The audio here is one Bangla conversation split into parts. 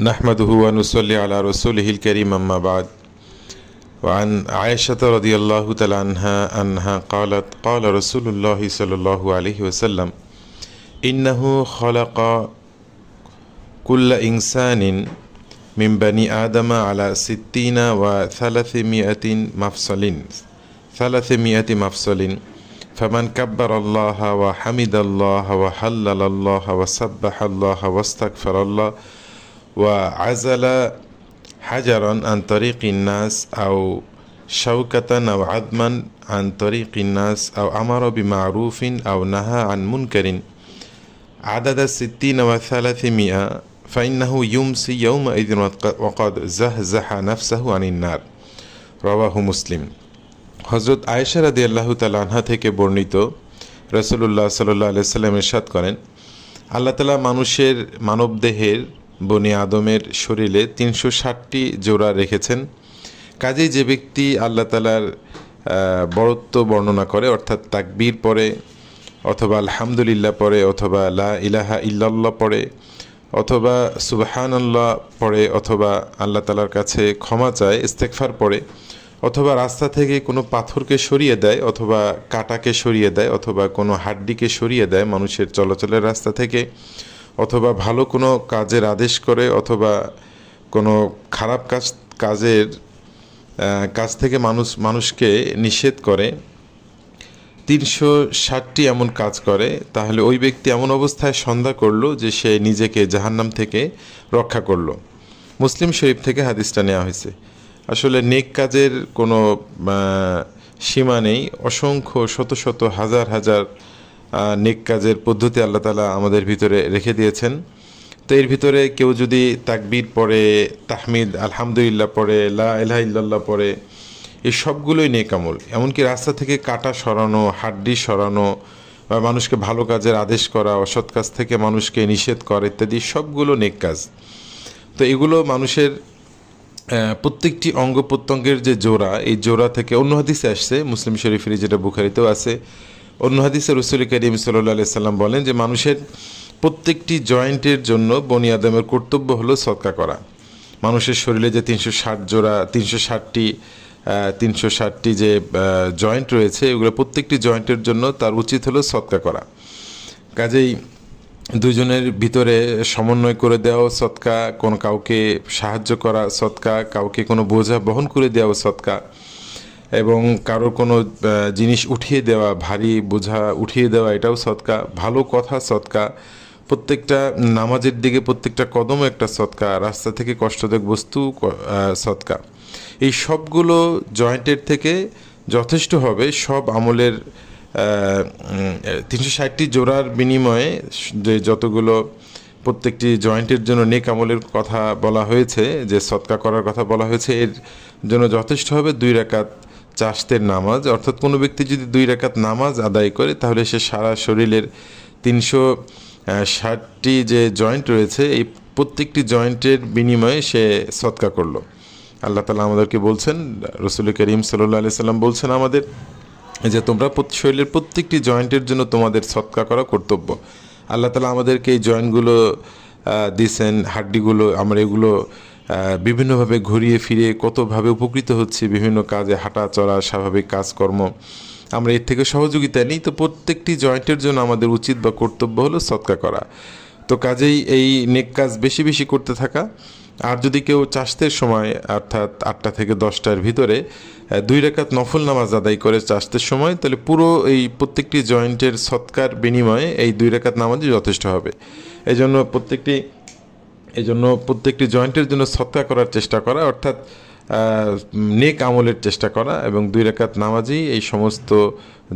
नहमदुहु व नुसल्ली अला रसूलिहिल करीम अम्मा बाद वअन आयशा रदियल्लाहु तआला अन्हा क़ालत क़ाल रसूलुल्लाहि सल्लल्लाहु अलैहि वसल्लम इन्नहु खलक़ा कुल्ल इंसानिन मिन बनी आदम अला सित्तीना व थलाथिमियति मफ़सलिन फमन कब्बरल्लाह व हमिदल्लाह व हल्लल्लाह व सब्बहल्लाह व इस्तग़फ़रल्लाह व अज़ला हजरन अन तरीक़िन नास औ शौकतन औ अदमन अन तरीक़िन नास औ अमर बिमारूफिन औ नहा अन मुनकरिन अदद सित्तीन व थलाथिमिया फ़इन्नहु युमसी यौमइज़िन वक़द ज़हज़ह नफ़्सहु अनिन नार। रवाहु मुस्लिम। हज़रत आयशा रादियाल्लाहु ताआला अन्हा থেকে বর্ণিত রাসূলুল্লাহ সাল্লাল্লাহু আলাইহি ওয়াসাল্লাম ইরশাদ করেন, আল্লাহ তাআলা মানুষের মানবদেহের বনি আদমের শরীরে 360টি জোড়া রেখেছেন। কাজেই যে ব্যক্তি আল্লাহ তাআলার বড়ত্ব বর্ণনা করে, অর্থাৎ তাকবীর পড়ে অথবা আলহামদুলিল্লাহ পড়ে অথবা লা ইলাহা ইল্লাল্লাহ পড়ে অথবা সুবহানাল্লাহ পড়ে অথবা আল্লাহ তাআলার কাছে ক্ষমা চায়, ইস্তেগফার পড়ে অথবা রাস্তা থেকে কোনো পাথরকে সরিয়ে দেয় অথবা কাঁটাকে সরিয়ে দেয় অথবা কোনো হাড্ডিকে সরিয়ে দেয় মানুষের চলাচলের রাস্তা থেকে, অথবা ভালো কোনো কাজের আদেশ করে অথবা কোনো খারাপ কাজের কাজ থেকে মানুষকে নিষেধ করে, 360টি এমন কাজ করে, তাহলে ওই ব্যক্তি এমন অবস্থায় সন্ধ্যা করলো যে সে নিজেকে জাহান্নাম থেকে রক্ষা করলো। মুসলিম শরীফ থেকে হাদিসটা নেওয়া হয়েছে। আসলে নেক কাজের কোনো সীমা নেই, অসংখ্য শত শত হাজার হাজার নেক কাজের পদ্ধতি আল্লাহ তাআলা আমাদের ভিতরে রেখে দিয়েছেন। তো এর ভিতরে কেউ যদি তাকবীর পড়ে, তাহমিদ আলহামদুলিল্লাহ পড়ে, লা ইলাহা ইল্লাল্লাহ পড়ে, এই সবগুলোই নেক আমল। এমনকি রাস্তা থেকে কাঁটা সরানো, হাড্ডি সরানো বা মানুষকে ভালো কাজের আদেশ করা, অসৎ কাজ থেকে মানুষকে নিষেধ করা ইত্যাদি সবগুলো নেক কাজ। তো এগুলো মানুষের প্রত্যেকটি অঙ্গ প্রত্যঙ্গের যে জোড়া, এই জোড়া থেকে অন্য হাদিসে আসছে, মুসলিম শরীফের যেটা বুখারীতেও আছে, অন্য হাদিসে রাসূল করিম সাল্লাল্লাহু আলাইহি সাল্লাম বলেন যে মানুষের প্রত্যেকটি জয়েন্টের জন্য বনি আদমের কর্তব্য হলো সদকা করা। মানুষের শরীরে যে 360টি যে জয়েন্ট রয়েছে, এগুলো প্রত্যেকটি জয়েন্টের জন্য তার উচিত হলো সদকা করা। কাজেই দুজনের ভিতরে সমন্বয় করে দেওয়া সদকা, কোনো কাউকে সাহায্য করা সদকা, কাউকে কোনো বোঝা বহন করে দেওয়া সদকা, এবং কারো কোনো জিনিস উঠিয়ে দেওয়া, ভারী বোঝা উঠিয়ে দেওয়া, এটাও সদকা। ভালো কথা সদকা, প্রত্যেকটা নামাজের দিকে প্রত্যেকটা কদম একটা সদকা, রাস্তা থেকে কষ্টদায়ক বস্তু সদকা। এই সবগুলো জয়েন্টের থেকে যথেষ্ট হবে সব আমলের 360টি জোড়ার বিনিময়ে যে যতগুলো প্রত্যেকটি জয়েন্টের জন্য নেক আমলের কথা বলা হয়েছে, যে সদকা করার কথা বলা হয়েছে, এর জন্য যথেষ্ট হবে 2 রাকাত চাশতের নামাজ। অর্থাৎ কোনো ব্যক্তি যদি 2 রাকাত নামাজ আদায় করে, তাহলে সে সারা শরীরের 360টি যে জয়েন্ট রয়েছে, এই প্রত্যেকটি জয়েন্টের বিনিময়ে সে সদকা করলো। আল্লাহ তাআলা আমাদেরকে বলছেন, রাসূল করিম সাল্লাল্লাহু আলাইহি সাল্লাম বলছেন আমাদের যে তোমরা শরীরের প্রত্যেকটি জয়েন্টের জন্য তোমাদের সদকা করা কর্তব্য। আল্লাহ তাআলা আমাদেরকে এই জয়েন্টগুলো দিয়েছেন, হাড্ডিগুলো, আমরা এগুলো বিভিন্নভাবে ঘুরিয়ে ফিরে কতভাবে উপকৃত হচ্ছি, বিভিন্ন কাজে হাঁটা চলা, স্বাভাবিক কাজকর্ম, আমরা এর থেকে সহযোগিতা নিই। তো প্রত্যেকটি জয়েন্টের জন্য আমাদের উচিত বা কর্তব্য হলো সদকা করা। তো কাজেই এই নেক কাজ বেশি বেশি করতে থাকা। আর যদি কেউ চাশতের সময়, অর্থাৎ 8টা থেকে 10টার ভিতরে 2 রাকাত নফল নামাজ আদায় করে চাশতের সময়, তাহলে পুরো এই প্রত্যেকটি জয়েন্টের সদকার বিনিময়ে এই 2 রাকাত নামাজই যথেষ্ট হবে। এই জন্য প্রত্যেকটি জয়েন্টের জন্য সদকা করার চেষ্টা করা, অর্থাৎ নেক আমলের চেষ্টা করা, এবং 2 রাকাত নামাজই এই সমস্ত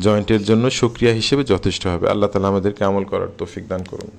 জয়েন্টের জন্য শুকরিয়া হিসেবে যথেষ্ট হবে। আল্লাহ তাআলা আমাদেরকে আমল করার তৌফিক দান করুন।